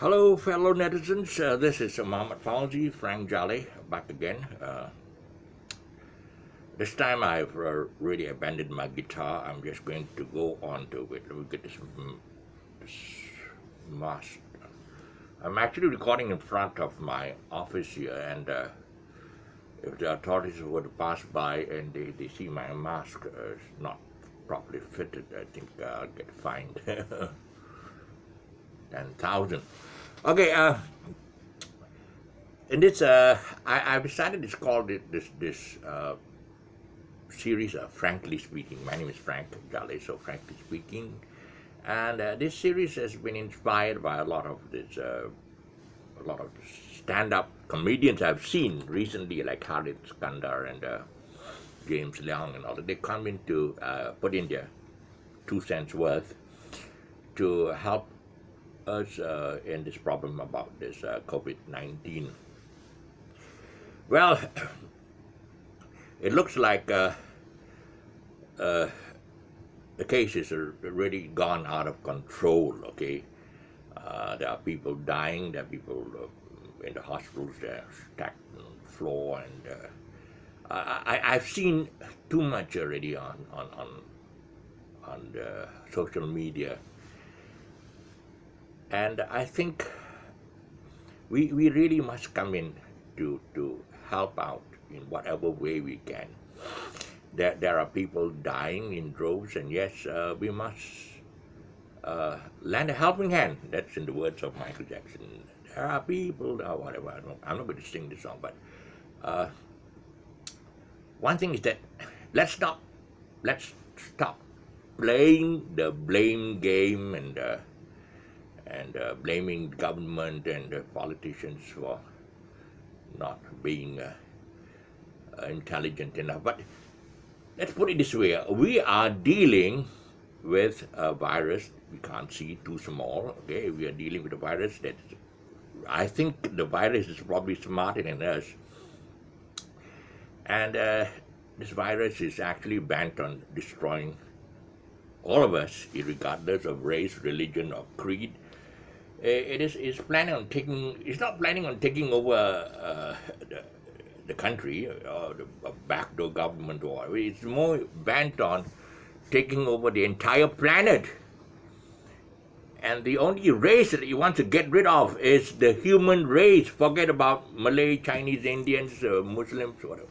Hello, fellow netizens. This is Mohammed Fauzi, Frank Jolly, back again. This time I've really abandoned my guitar. I'm just going to go on to it. Let me get this mask. I'm actually recording in front of my office here, and if the authorities were to pass by and they see my mask is not properly fitted, I think I'll get fined 10,000. Okay, in this, I've decided to call this series Frankly Speaking. My name is Frank Jolly, so Frankly Speaking. And this series has been inspired by a lot of stand-up comedians I've seen recently, like Khalid Skandar and James Leong and all that. They come in to put in their 2 cents worth to help us in this problem about this COVID-19. Well, it looks like the case is really gone out of control, okay? There are people dying, there are people in the hospitals, they're stacked on the floor, and I've seen too much already on the social media. And I think we really must come in to help out in whatever way we can. There are people dying in droves, and yes, we must lend a helping hand. That's in the words of Michael Jackson. There are people, whatever, I'm not going to sing the song, but one thing is that let's stop playing the blame game and blaming the government and politicians for not being intelligent enough. But let's put it this way, we are dealing with a virus we can't see, too small, okay? We are dealing with a virus that I think the virus is probably smarter than us. And this virus is actually bent on destroying all of us, regardless of race, religion, or creed. It's planning on taking. It's not planning on taking over the country or the backdoor government or whatever. It's more bent on taking over the entire planet. And the only race that you want to get rid of is the human race. Forget about Malay, Chinese, Indians, Muslims, whatever.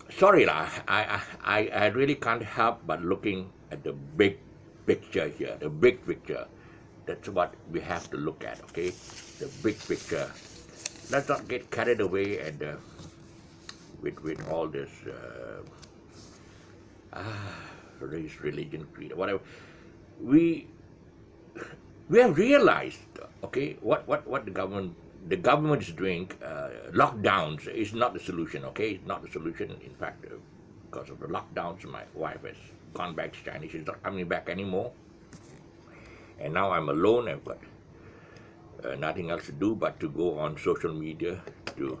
Sorry, I really can't help but looking at the big picture here, the big picture. That's what we have to look at, okay? The big picture. Let's not get carried away and with all this race, religion, creed, whatever. We have realized, okay, what the government is doing. Lockdowns is not the solution, okay? It's not the solution. In fact, because of the lockdowns, my wife has gone back to China. She's not coming back anymore. And now I'm alone. I've got nothing else to do but to go on social media to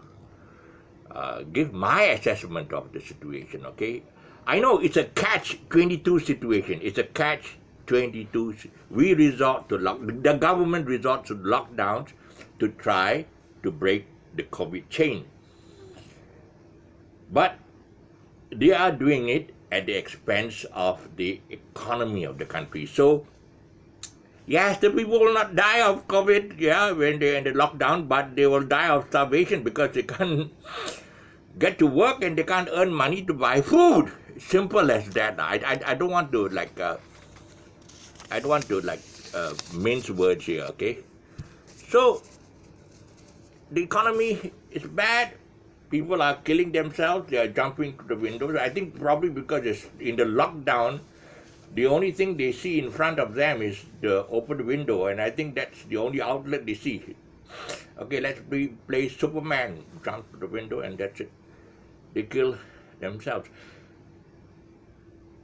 give my assessment of the situation, okay? I know it's a catch-22 situation. It's a catch-22. We resort to the government resorts to lockdowns to try to break the COVID chain. But they are doing it at the expense of the economy of the country. So yes, the people will not die of COVID, yeah, when they're in the lockdown, but they will die of starvation because they can't get to work and they can't earn money to buy food. Simple as that. I don't want to mince words here, okay? So the economy is bad. People are killing themselves. They are jumping to the windows. I think probably because it's in the lockdown, the only thing they see in front of them is the open window, and I think that's the only outlet they see. Okay, let's play Superman, jump to the window, and that's it. They kill themselves.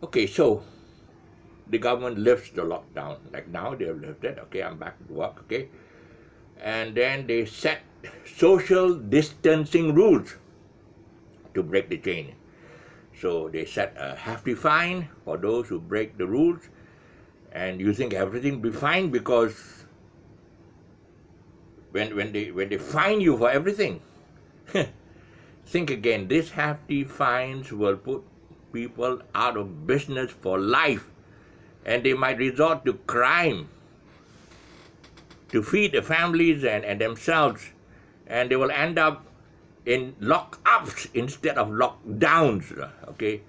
Okay, so the government lifts the lockdown. Like now they have lifted. Okay, I'm back to work. Okay, and then they set social distancing rules to break the chain. So they set a hefty fine for those who break the rules, and you think everything will be fine because when they fine you for everything. Think again. These hefty fines will put people out of business for life, and they might resort to crime to feed the families and themselves, and they will end up in lockups instead of lockdowns. Okay,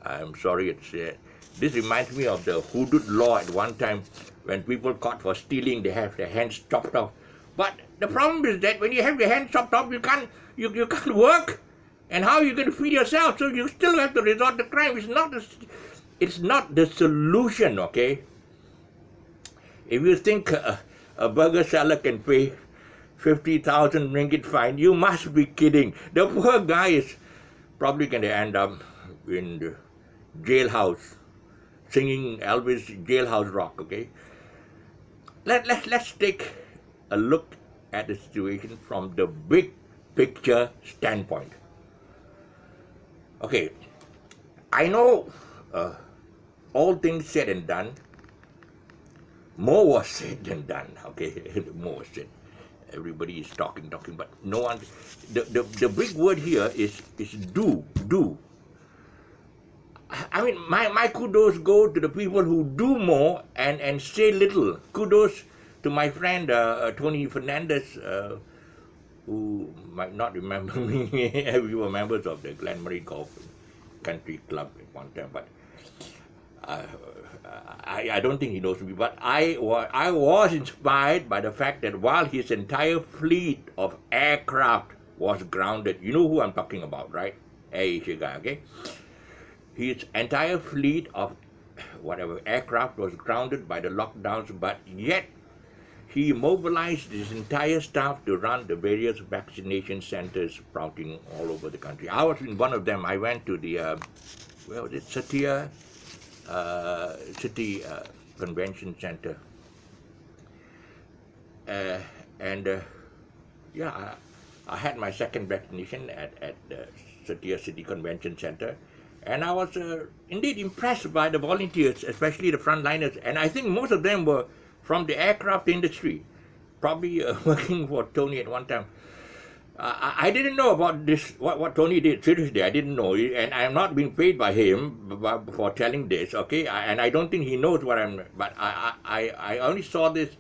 I'm sorry. This reminds me of the hudud law at one time, when people caught for stealing, they have their hands chopped off. But the problem is that when you have your hands chopped off, you can't work, and how are you going to feed yourself? So you still have to resort to crime. It's not the solution. Okay, if you think a burger seller can pay 50,000 ringgit fine, you must be kidding. The poor guy is probably going to end up in the jailhouse singing Elvis' Jailhouse Rock. Okay, let's take a look at the situation from the big picture standpoint. Okay, I know all things said and done, more was said than done. Okay, more was said. Everybody is talking, but no one. The big word here is do. I mean, my kudos go to the people who do more and say little. Kudos to my friend Tony Fernandez, who might not remember me. We were members of the Glen Marie Golf Country Club at one time, but I don't think he knows me. But I was inspired by the fact that while his entire fleet of aircraft was grounded, you know who I'm talking about, right? Air Asia guy, okay? His entire fleet of whatever aircraft was grounded by the lockdowns, but yet he mobilized his entire staff to run the various vaccination centers sprouting all over the country. I was in one of them. I went to the, where was it, Satya City Convention Center. Yeah, I had my second vaccination at the Satya City Convention Center. And I was indeed impressed by the volunteers, especially the frontliners. And I think most of them were from the aircraft industry, probably working for Tony at one time. I didn't know about this, what Tony did. Seriously, I didn't know. And I'm not being paid by him for telling this, okay? And I don't think he knows what I'm... But I only saw this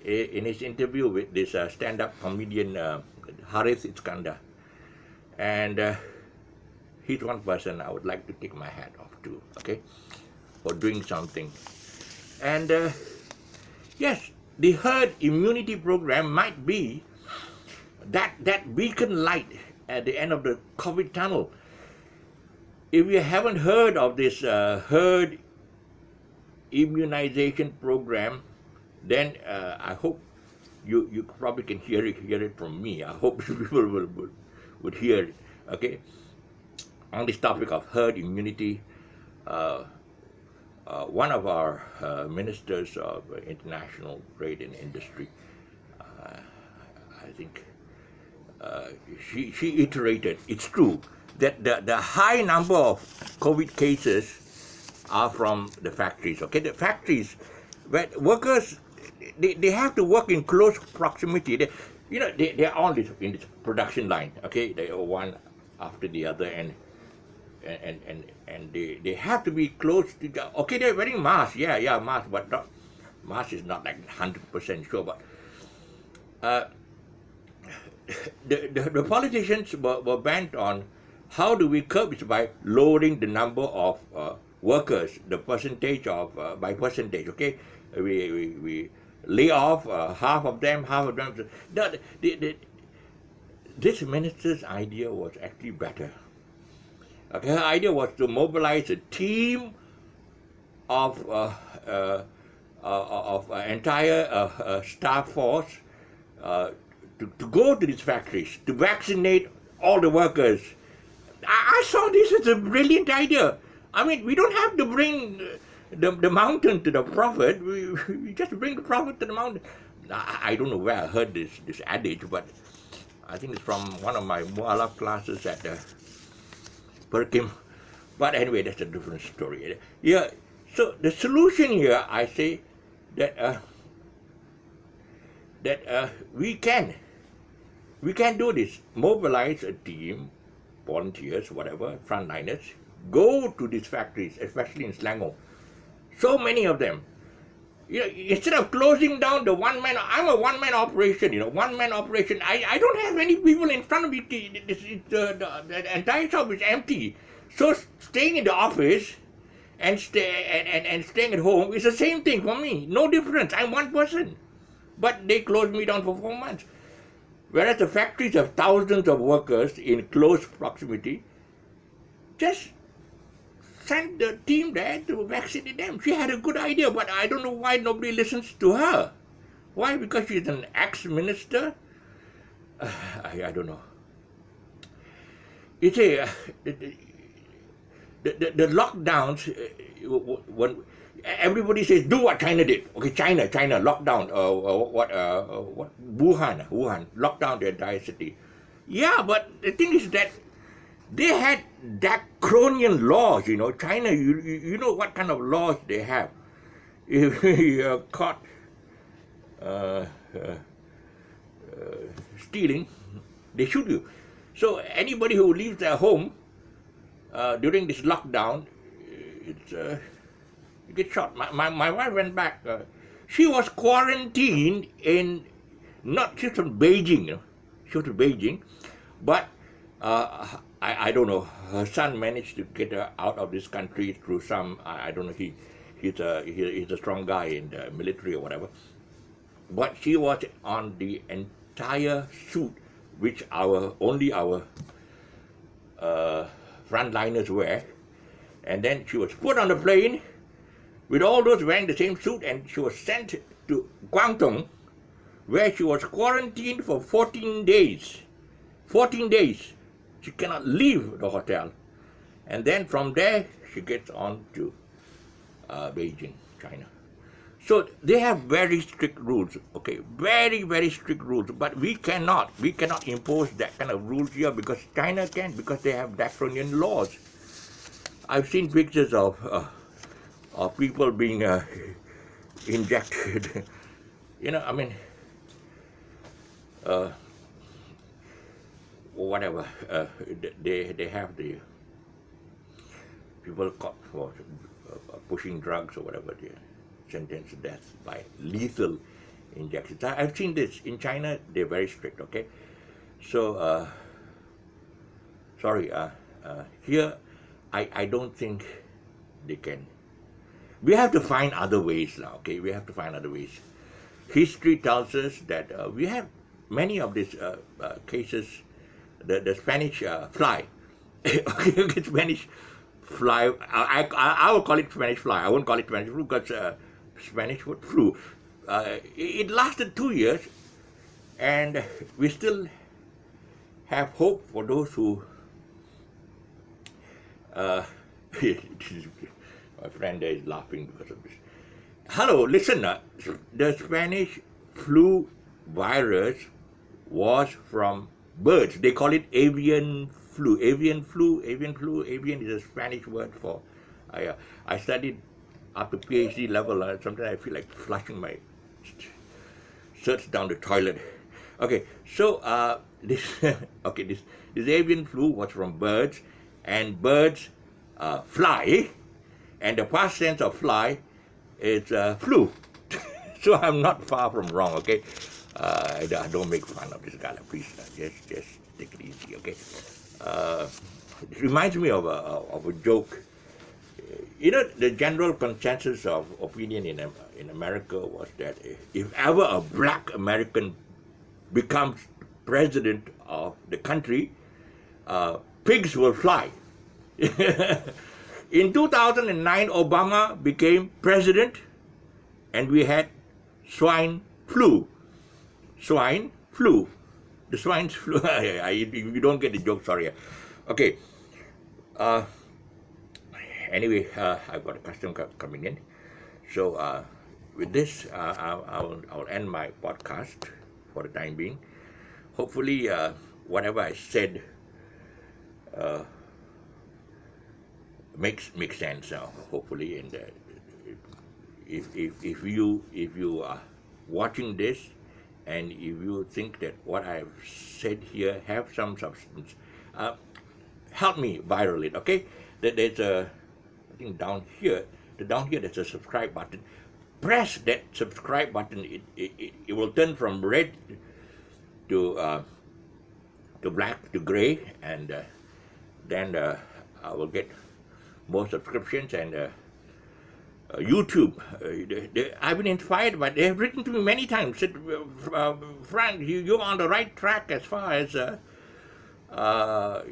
in his interview with this stand-up comedian, Harith Iskandar. And... he's one person I would like to take my hat off to, okay, for doing something. And yes, the herd immunity program might be that beacon light at the end of the COVID tunnel. If you haven't heard of this herd immunization program, then I hope you probably can hear it from me. I hope people would hear it, okay? On this topic of herd immunity, one of our ministers of international trade and industry, I think she iterated, it's true, that the high number of COVID cases are from the factories. Okay, the factories, where workers, they have to work in close proximity. They're all in this production line. Okay, they are one after the other, and they have to be close to okay, they're wearing masks, masks, but not, mask is not like 100% sure, but the politicians were bent on how do we curb it by lowering the number of workers, the percentage of by percentage, okay? We lay off half of them. This minister's idea was actually better. Okay, her idea was to mobilize a team of entire staff force to go to these factories to vaccinate all the workers. I saw this as a brilliant idea. I mean, we don't have to bring the mountain to the prophet. We just bring the prophet to the mountain. I don't know where I heard this adage, but I think it's from one of my Mu'alaf classes at the Perkim. But anyway, that's a different story. Yeah. So the solution here, I say that that we can do this. Mobilize a team, volunteers, whatever, frontliners, go to these factories, especially in Selangor. So many of them. Instead of closing down the one-man, I'm a one-man operation, one-man operation. I don't have any people in front of me. The entire shop is empty. So staying in the office and staying at home is the same thing for me. No difference. I'm one person. But they closed me down for 4 months. Whereas the factories have thousands of workers in close proximity. Just sent the team there to vaccinate them. She had a good idea, but I don't know why nobody listens to her. Why? Because she's an ex-minister? I don't know. You see, the lockdowns, when everybody says, do what China did. Okay, China, lockdown. Wuhan, locked down the entire city. Yeah, but the thing is that they had draconian laws, China, you know what kind of laws they have. If you're caught stealing, they shoot you. So anybody who leaves their home during this lockdown, you get shot. My wife went back. She was quarantined in, she was from Beijing, she was from Beijing, but I don't know. Her son managed to get her out of this country through some. I don't know. He's a strong guy in the military or whatever. But she was on the entire suit, which only our frontliners wear, and then she was put on the plane with all those wearing the same suit, and she was sent to Guangdong, where she was quarantined for 14 days. 14 days. She cannot leave the hotel. And then from there, she gets on to Beijing, China. So they have very strict rules, okay? Very, very strict rules. But we cannot impose that kind of rules here because China can, because they have draconian laws. I've seen pictures of people being injected. Whatever, they have the people caught for pushing drugs or whatever, they're sentenced to death by lethal injections. I've seen this. In China, they're very strict, okay? So, sorry, here, I don't think they can. We have to find other ways now, okay? We have to find other ways. History tells us that we have many of these cases. The Spanish fly, okay, Spanish fly. I will call it Spanish fly. I won't call it Spanish flu because Spanish flu. It lasted 2 years, and we still have hope for those who. My friend there is laughing because of this. Hello, listen. The Spanish flu virus was from birds. They call it avian flu. Avian is a Spanish word for. I studied up to PhD level. Sometimes I feel like flushing my shirts down the toilet. Okay, so this avian flu was from birds, and birds fly, and the past tense of fly is flew. So I'm not far from wrong, okay? Don't make fun of this guy, please. Just take it easy, okay? It reminds me of a joke. The general consensus of opinion in America was that if ever a black American becomes president of the country, pigs will fly. In 2009, Obama became president, and we had swine flu. Swine flu. The swine flu. You don't get the joke, sorry. Okay. Anyway, I've got a customer coming in. So with this, I'll end my podcast for the time being. Hopefully, whatever I said makes sense. Hopefully, and if you are watching this and if you think that what I've said here have some substance, uh, help me viral it. Okay, there's a, I think down here there's a subscribe button. Press that subscribe button. It will turn from red to black to gray, and then I will get more subscriptions. And YouTube, I've been inspired, but they have written to me many times, said, Frank, you're on the right track as far as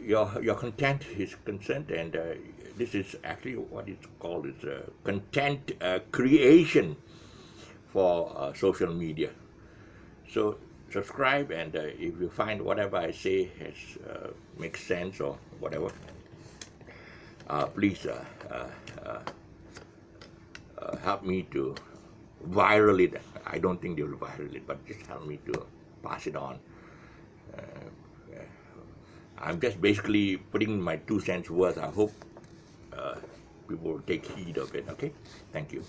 your content is concerned, and this is actually what it's called, is content creation for social media. So subscribe, and if you find whatever I say has makes sense or whatever, please help me to viral it. I don't think they will viral it, but just help me to pass it on. I'm just basically putting my 2 cents worth. I hope people will take heed of it. Okay, thank you.